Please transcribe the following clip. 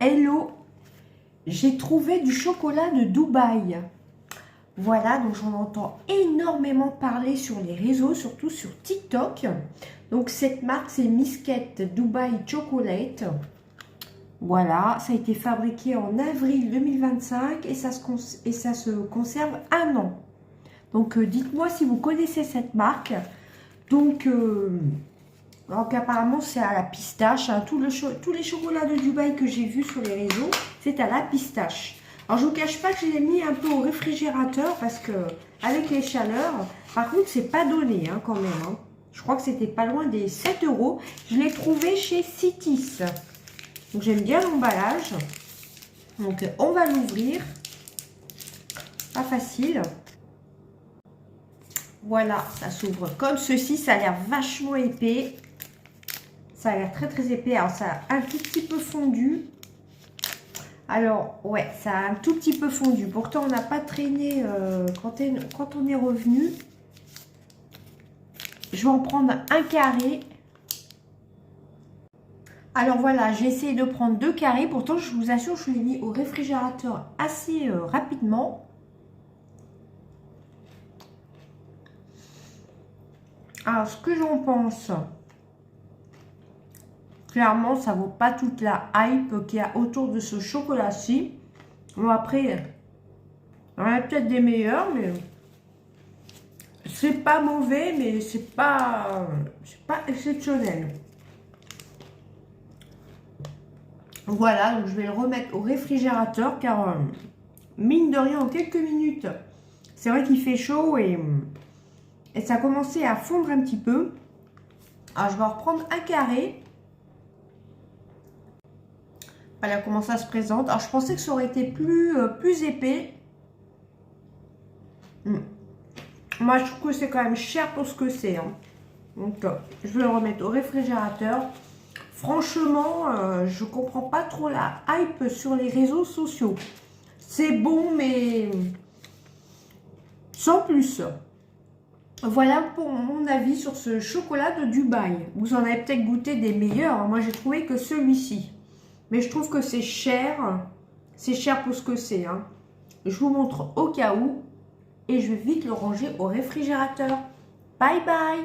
Hello, j'ai trouvé du chocolat de Dubaï. Voilà, donc j'en entends énormément parler sur les réseaux, surtout sur TikTok. Donc cette marque, c'est Misket Dubai Chocolate. Voilà, ça a été fabriqué en avril 2025 et ça se conserve 1 an. Donc dites-moi si vous connaissez cette marque. Donc apparemment c'est à la pistache. Hein. Tous les chocolats de Dubaï que j'ai vus sur les réseaux, c'est à la pistache. Alors je ne vous cache pas que je l'ai mis un peu au réfrigérateur parce que avec les chaleurs, par contre c'est pas donné hein, quand même. Hein. Je crois que c'était pas loin des 7 €. Je l'ai trouvé chez Citis. Donc j'aime bien l'emballage. Donc on va l'ouvrir. Pas facile. Voilà, ça s'ouvre comme ceci. Ça a l'air vachement épais. Ça a l'air très très épais. Alors ça a un tout petit peu fondu. Alors ouais, ça a un tout petit peu fondu. Pourtant on n'a pas traîné quand on est revenu. Je vais en prendre un carré. Alors voilà, j'ai essayé de prendre 2 carrés. Pourtant, je vous assure, je l'ai mis au réfrigérateur assez rapidement. Alors, ce que j'en pense, clairement, ça vaut pas toute la hype qu'il y a autour de ce chocolat-ci. Bon, après, il y en a peut-être des meilleurs, mais c'est pas mauvais, mais c'est pas exceptionnel. Voilà, donc je vais le remettre au réfrigérateur car mine de rien, en quelques minutes, c'est vrai qu'il fait chaud et ça a commencé à fondre un petit peu. Alors je vais en reprendre un carré. Voilà comment ça se présente. Alors je pensais que ça aurait été plus épais. Moi je trouve que c'est quand même cher pour ce que c'est. Hein. Donc je vais le remettre au réfrigérateur. Franchement, je comprends pas trop la hype sur les réseaux sociaux. C'est bon, mais sans plus. Voilà pour mon avis sur ce chocolat de Dubaï. Vous en avez peut-être goûté des meilleurs. Moi, j'ai trouvé que celui-ci. Mais je trouve que c'est cher. C'est cher pour ce que c'est. Hein. Je vous montre au cas où. Et je vais vite le ranger au réfrigérateur. Bye bye!